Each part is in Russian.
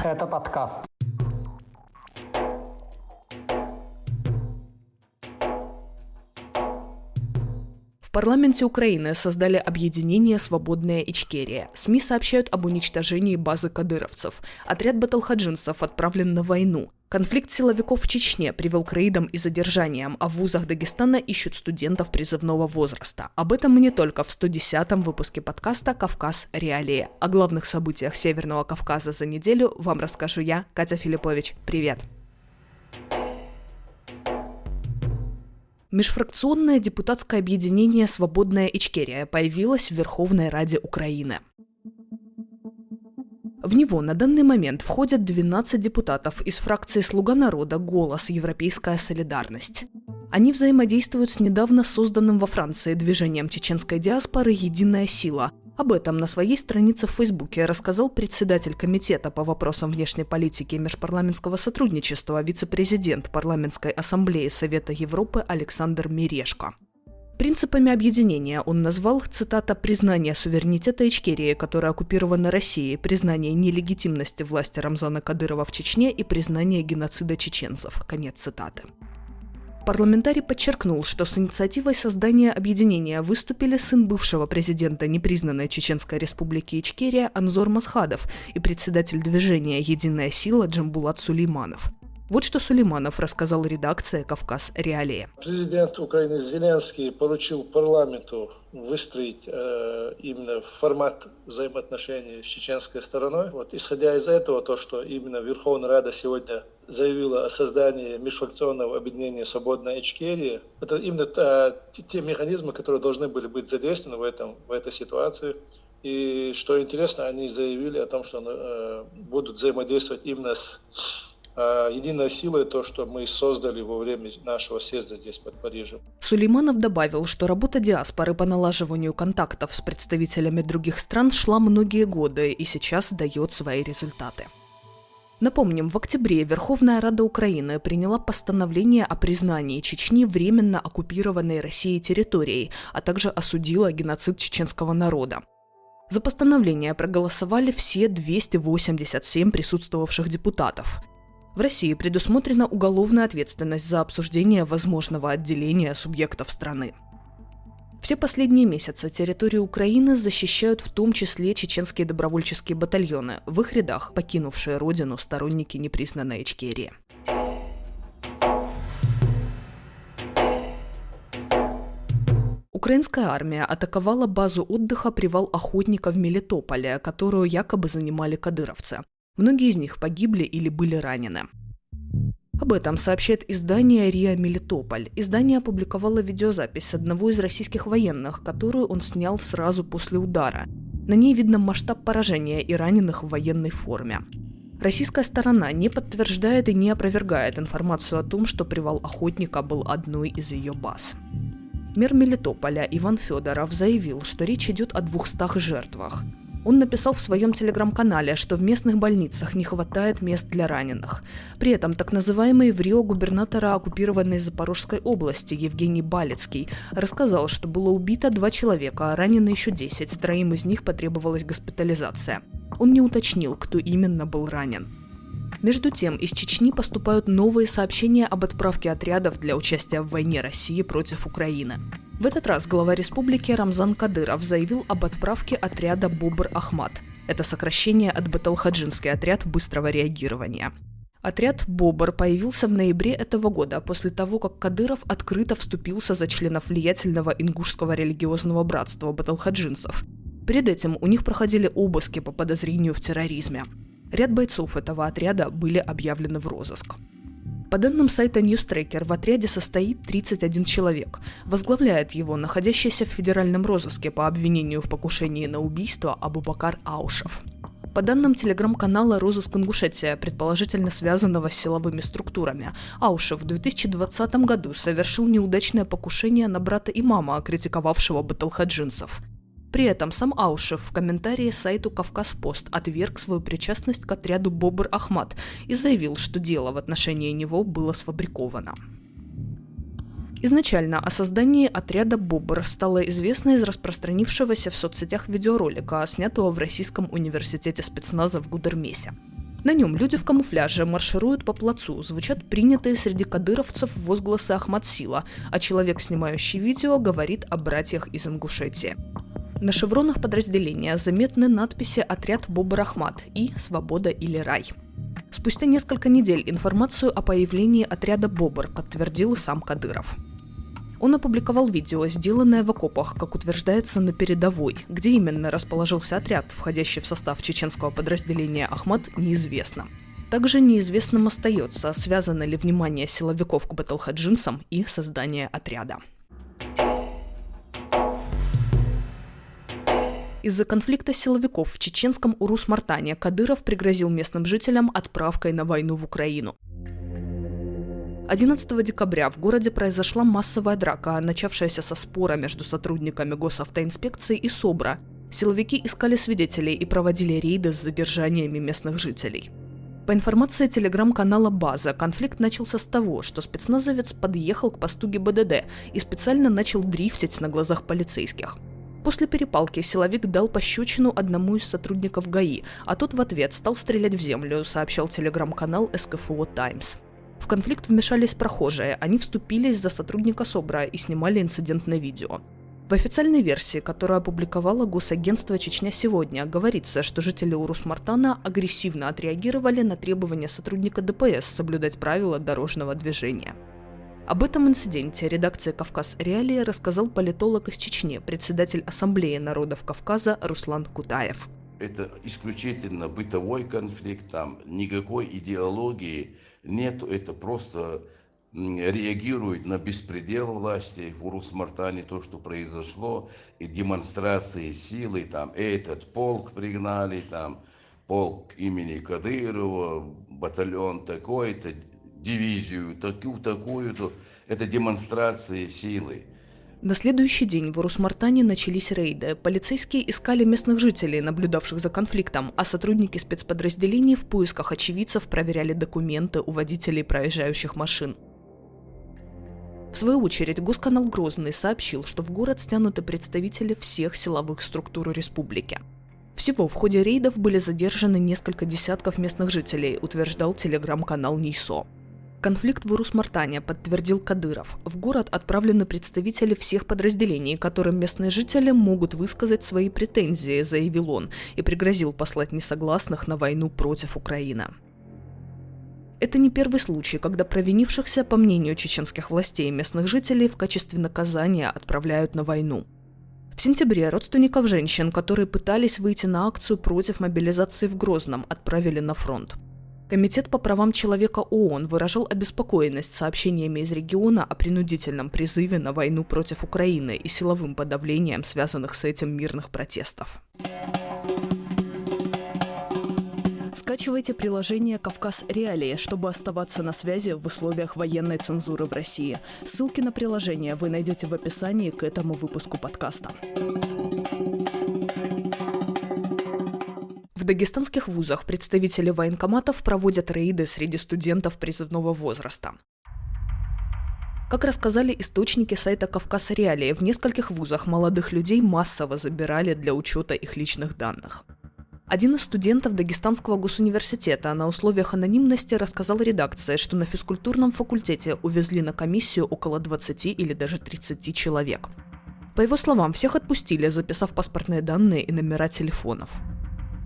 Это подкаст. В парламенте Украины создали объединение «Свободная Ичкерия». СМИ сообщают об уничтожении базы кадыровцев. Отряд баталхаджинцев отправлен на войну. Конфликт силовиков в Чечне привел к рейдам и задержаниям, а в вузах Дагестана ищут студентов призывного возраста. Об этом и не только в 110-м выпуске подкаста «Кавказ. Реалии». О главных событиях Северного Кавказа за неделю вам расскажу я, Катя Филиппович. Привет! Межфракционное депутатское объединение «Свободная Ичкерия» появилось в Верховной Раде Украины. В него на данный момент входят 12 депутатов из фракции «Слуга народа», «Голос», «Европейская солидарность». Они взаимодействуют с недавно созданным во Франции движением чеченской диаспоры «Единая сила». Об этом на своей странице в Фейсбуке рассказал председатель комитета по вопросам внешней политики и межпарламентского сотрудничества, вице-президент Парламентской ассамблеи Совета Европы Александр Мирешко. Принципами объединения он назвал, цитата, «признание суверенитета Ичкерии, которая оккупирована Россией, признание нелегитимности власти Рамзана Кадырова в Чечне и признание геноцида чеченцев». Конец цитаты. Парламентарий подчеркнул, что с инициативой создания объединения выступили сын бывшего президента непризнанной Чеченской республики Ичкерия Анзор Масхадов и председатель движения «Единая сила» Джамбулат Сулейманов. Вот что Сулейманов рассказал редакции «Кавказ. Реалии». Президент Украины Зеленский поручил парламенту выстроить именно формат взаимоотношений с чеченской стороной. Исходя из этого, то, что именно Верховная Рада сегодня заявила о создании межфракционного объединения «Свободная Ичкерия», это именно те механизмы, которые должны были быть задействованы в этой ситуации. И что интересно, они заявили о том, что будут взаимодействовать именно с «Единая сила» — то, что мы создали во время нашего съезда здесь, под Парижем. Сулейманов добавил, что работа диаспоры по налаживанию контактов с представителями других стран шла многие годы и сейчас дает свои результаты. Напомним, в октябре Верховная Рада Украины приняла постановление о признании Чечни временно оккупированной Россией территорией, а также осудила геноцид чеченского народа. За постановление проголосовали все 287 присутствовавших депутатов. В России предусмотрена уголовная ответственность за обсуждение возможного отделения субъектов страны. Все последние месяцы территорию Украины защищают в том числе чеченские добровольческие батальоны, в их рядах покинувшие родину сторонники непризнанной Ичкерии. Украинская армия атаковала базу отдыха «Привал охотника» в Мелитополе, которую якобы занимали кадыровцы. Многие из них погибли или были ранены. Об этом сообщает издание РИА Мелитополь. Издание опубликовало видеозапись одного из российских военных, которую он снял сразу после удара. На ней видно масштаб поражения и раненых в военной форме. Российская сторона не подтверждает и не опровергает информацию о том, что «Привал охотника» был одной из ее баз. Мэр Мелитополя Иван Федоров заявил, что речь идет о 200 жертвах. Он написал в своем телеграм-канале, что в местных больницах не хватает мест для раненых. При этом так называемый в Рио губернатора оккупированной Запорожской области Евгений Балицкий рассказал, что было убито 2 человека, а ранены еще 10, с 3 из них потребовалась госпитализация. Он не уточнил, кто именно был ранен. Между тем, из Чечни поступают новые сообщения об отправке отрядов для участия в войне России против Украины. В этот раз глава республики Рамзан Кадыров заявил об отправке отряда «Бобр Ахмат». Это сокращение от баталхаджинский отряд быстрого реагирования. Отряд «Бобр» появился в ноябре этого года, после того, как Кадыров открыто вступился за членов влиятельного ингушского религиозного братства баталхаджинцев. Перед этим у них проходили обыски по подозрению в терроризме. Ряд бойцов этого отряда были объявлены в розыск. По данным сайта Newstracker, в отряде состоит 31 человек. Возглавляет его находящийся в федеральном розыске по обвинению в покушении на убийство Абубакар Аушев. По данным телеграм-канала «Розыск Ингушетия», предположительно связанного с силовыми структурами, Аушев в 2020 году совершил неудачное покушение на брата имама, критиковавшего баталхаджинцев. При этом сам Аушев в комментарии сайту «Кавказ-Пост» отверг свою причастность к отряду «Бобр Ахмат» и заявил, что дело в отношении него было сфабриковано. Изначально о создании отряда «Бобр» стало известно из распространившегося в соцсетях видеоролика, снятого в Российском университете спецназа в Гудермесе. На нем люди в камуфляже маршируют по плацу, звучат принятые среди кадыровцев возгласы «Ахмад-Сила», а человек, снимающий видео, говорит о братьях из Ингушетии. На шевронах подразделения заметны надписи «Отряд Бобр Ахмад» и «Свобода или рай». Спустя несколько недель информацию о появлении отряда «Бобр» подтвердил и сам Кадыров. Он опубликовал видео, сделанное в окопах, как утверждается, на передовой. Где именно расположился отряд, входящий в состав чеченского подразделения «Ахмад», неизвестно. Также неизвестным остается, связано ли внимание силовиков к баталхаджинцам и создание отряда. Из-за конфликта силовиков в чеченском Урус-Мартане Кадыров пригрозил местным жителям отправкой на войну в Украину. 11 декабря в городе произошла массовая драка, начавшаяся со спора между сотрудниками госавтоинспекции и СОБРа. Силовики искали свидетелей и проводили рейды с задержаниями местных жителей. По информации телеграм-канала «База», конфликт начался с того, что спецназовец подъехал к посту ГИБДД и специально начал дрифтить на глазах полицейских. После перепалки силовик дал пощечину одному из сотрудников ГАИ, а тот в ответ стал стрелять в землю, сообщал телеграм-канал СКФО «Таймс». В конфликт вмешались прохожие, они вступились за сотрудника СОБРа и снимали инцидентное видео. В официальной версии, которую опубликовало Госагентство «Чечня сегодня», говорится, что жители Урус-Мартана агрессивно отреагировали на требования сотрудника ДПС соблюдать правила дорожного движения. Об этом инциденте редакции «Кавказ Реалии» рассказал политолог из Чечни, председатель Ассамблеи народов Кавказа Руслан Кутаев. Это исключительно бытовой конфликт, там никакой идеологии нету, это просто реагирует на беспредел власти в Урус-Мартане, то, что произошло, и демонстрации силы, там этот полк пригнали, там полк имени Кадырова, батальон такой-то, дивизию такую-то, это демонстрации силы. На следующий день в Урус-Мартане начались рейды. Полицейские искали местных жителей, наблюдавших за конфликтом, а сотрудники спецподразделений в поисках очевидцев проверяли документы у водителей проезжающих машин. В свою очередь, Госканал Грозный сообщил, что в город стянуты представители всех силовых структур республики. Всего в ходе рейдов были задержаны несколько десятков местных жителей, утверждал телеграм-канал НИСО. Конфликт в Урус-Мартане подтвердил Кадыров. В город отправлены представители всех подразделений, которым местные жители могут высказать свои претензии, заявил он, и пригрозил послать несогласных на войну против Украины. Это не первый случай, когда провинившихся, по мнению чеченских властей, местных жителей в качестве наказания отправляют на войну. В сентябре родственников женщин, которые пытались выйти на акцию против мобилизации в Грозном, отправили на фронт. Комитет по правам человека ООН выражал обеспокоенность сообщениями из региона о принудительном призыве на войну против Украины и силовым подавлением связанных с этим мирных протестов. Скачивайте приложение «Кавказ Реалии», чтобы оставаться на связи в условиях военной цензуры в России. Ссылки на приложение вы найдете в описании к этому выпуску подкаста. В дагестанских вузах представители военкоматов проводят рейды среди студентов призывного возраста. Как рассказали источники сайта «Кавказ Реалии», в нескольких вузах молодых людей массово забирали для учета их личных данных. Один из студентов Дагестанского госуниверситета на условиях анонимности рассказал редакции, что на физкультурном факультете увезли на комиссию около 20 или даже 30 человек. По его словам, всех отпустили, записав паспортные данные и номера телефонов.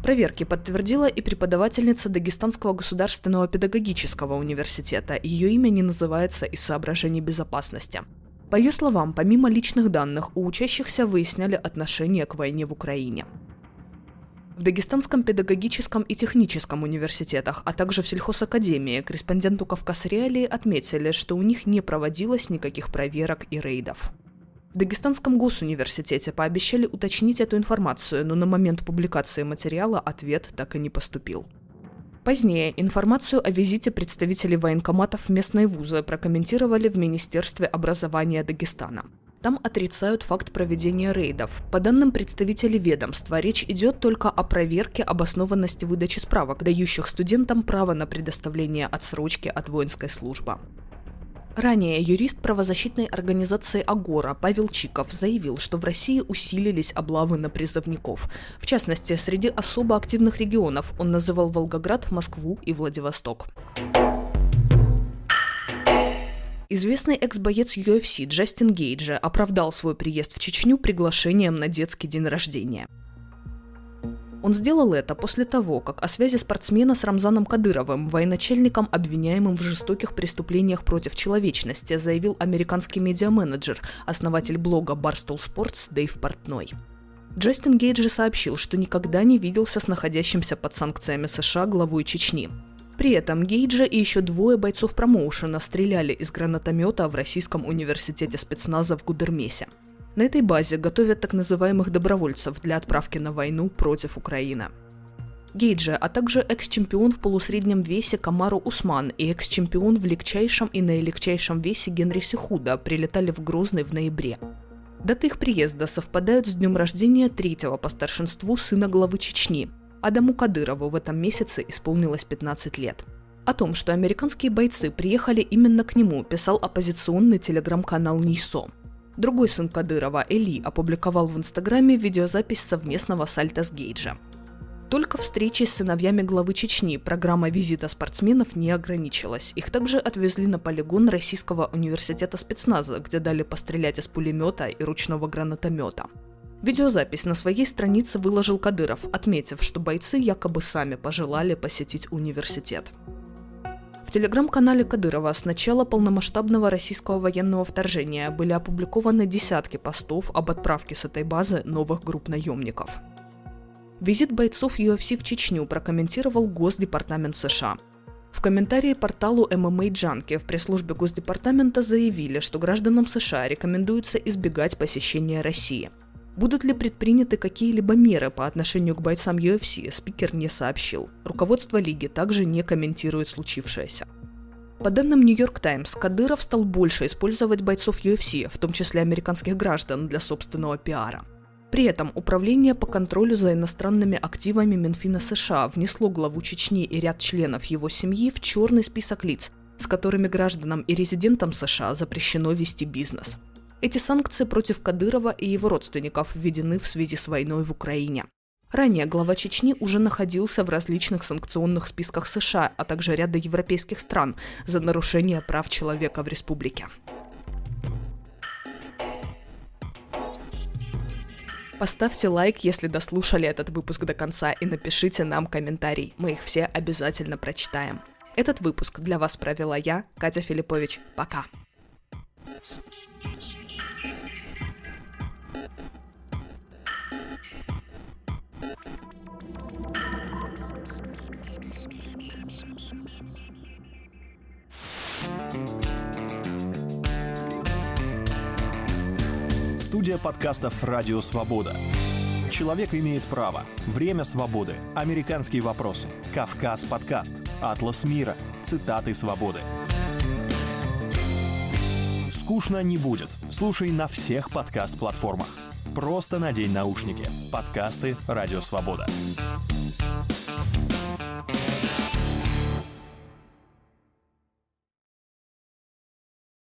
Проверки подтвердила и преподавательница Дагестанского государственного педагогического университета. Ее имя не называется из соображений безопасности. По ее словам, помимо личных данных, у учащихся выясняли отношение к войне в Украине. В Дагестанском педагогическом и техническом университетах, а также в сельхозакадемии корреспонденту «Кавказ Реалии» отметили, что у них не проводилось никаких проверок и рейдов. В Дагестанском госуниверситете пообещали уточнить эту информацию, но на момент публикации материала ответ так и не поступил. Позднее информацию о визите представителей военкоматов в местные вузы прокомментировали в Министерстве образования Дагестана. Там отрицают факт проведения рейдов. По данным представителей ведомства, речь идет только о проверке обоснованности выдачи справок, дающих студентам право на предоставление отсрочки от воинской службы. Ранее юрист правозащитной организации «Агора» Павел Чиков заявил, что в России усилились облавы на призывников. В частности, среди особо активных регионов он называл Волгоград, Москву и Владивосток. Известный экс-боец UFC Джастин Гейджи оправдал свой приезд в Чечню приглашением на детский день рождения. Он сделал это после того, как о связи спортсмена с Рамзаном Кадыровым, военачальником, обвиняемым в жестоких преступлениях против человечности, заявил американский медиаменеджер, основатель блога Barstool Sports Дэйв Портной. Джастин Гейджи сообщил, что никогда не виделся с находящимся под санкциями США главой Чечни. При этом Гейджи и еще 2 бойцов промоушена стреляли из гранатомета в Российском университете спецназа в Гудермесе. На этой базе готовят так называемых добровольцев для отправки на войну против Украины. Гейджи, а также экс-чемпион в полусреднем весе Камару Усман и экс-чемпион в легчайшем и наилегчайшем весе Генри Сихуда прилетали в Грозный в ноябре. Даты их приезда совпадают с днем рождения 3-го по старшинству сына главы Чечни. Адаму Кадырову в этом месяце исполнилось 15 лет. О том, что американские бойцы приехали именно к нему, писал оппозиционный телеграм-канал НИСО. Другой сын Кадырова, Эли, опубликовал в Инстаграме видеозапись совместного сальто с Гейджи. Только встречей с сыновьями главы Чечни программа визита спортсменов не ограничилась. Их также отвезли на полигон Российского университета спецназа, где дали пострелять из пулемета и ручного гранатомета. Видеозапись на своей странице выложил Кадыров, отметив, что бойцы якобы сами пожелали посетить университет. В телеграм-канале Кадырова с начала полномасштабного российского военного вторжения были опубликованы десятки постов об отправке с этой базы новых групп наемников. Визит бойцов UFC в Чечню прокомментировал Госдепартамент США. В комментарии порталу MMA Junkie в пресс-службе Госдепартамента заявили, что гражданам США рекомендуется избегать посещения России. Будут ли предприняты какие-либо меры по отношению к бойцам UFC, спикер не сообщил. Руководство лиги также не комментирует случившееся. По данным New York Times, Кадыров стал больше использовать бойцов UFC, в том числе американских граждан, для собственного пиара. При этом Управление по контролю за иностранными активами Минфина США внесло главу Чечни и ряд членов его семьи в черный список лиц, с которыми гражданам и резидентам США запрещено вести бизнес. Эти санкции против Кадырова и его родственников введены в связи с войной в Украине. Ранее глава Чечни уже находился в различных санкционных списках США, а также ряда европейских стран за нарушение прав человека в республике. Поставьте лайк, если дослушали этот выпуск до конца, и напишите нам комментарий. Мы их все обязательно прочитаем. Этот выпуск для вас провела я, Катя Филиппович. Пока! Студия подкастов «Радио Свобода». Человек имеет право. Время свободы. Американские вопросы. Кавказ подкаст. Атлас мира. Цитаты свободы. Скучно не будет. Слушай на всех подкаст-платформах. Просто надень наушники. Подкасты «Радио Свобода».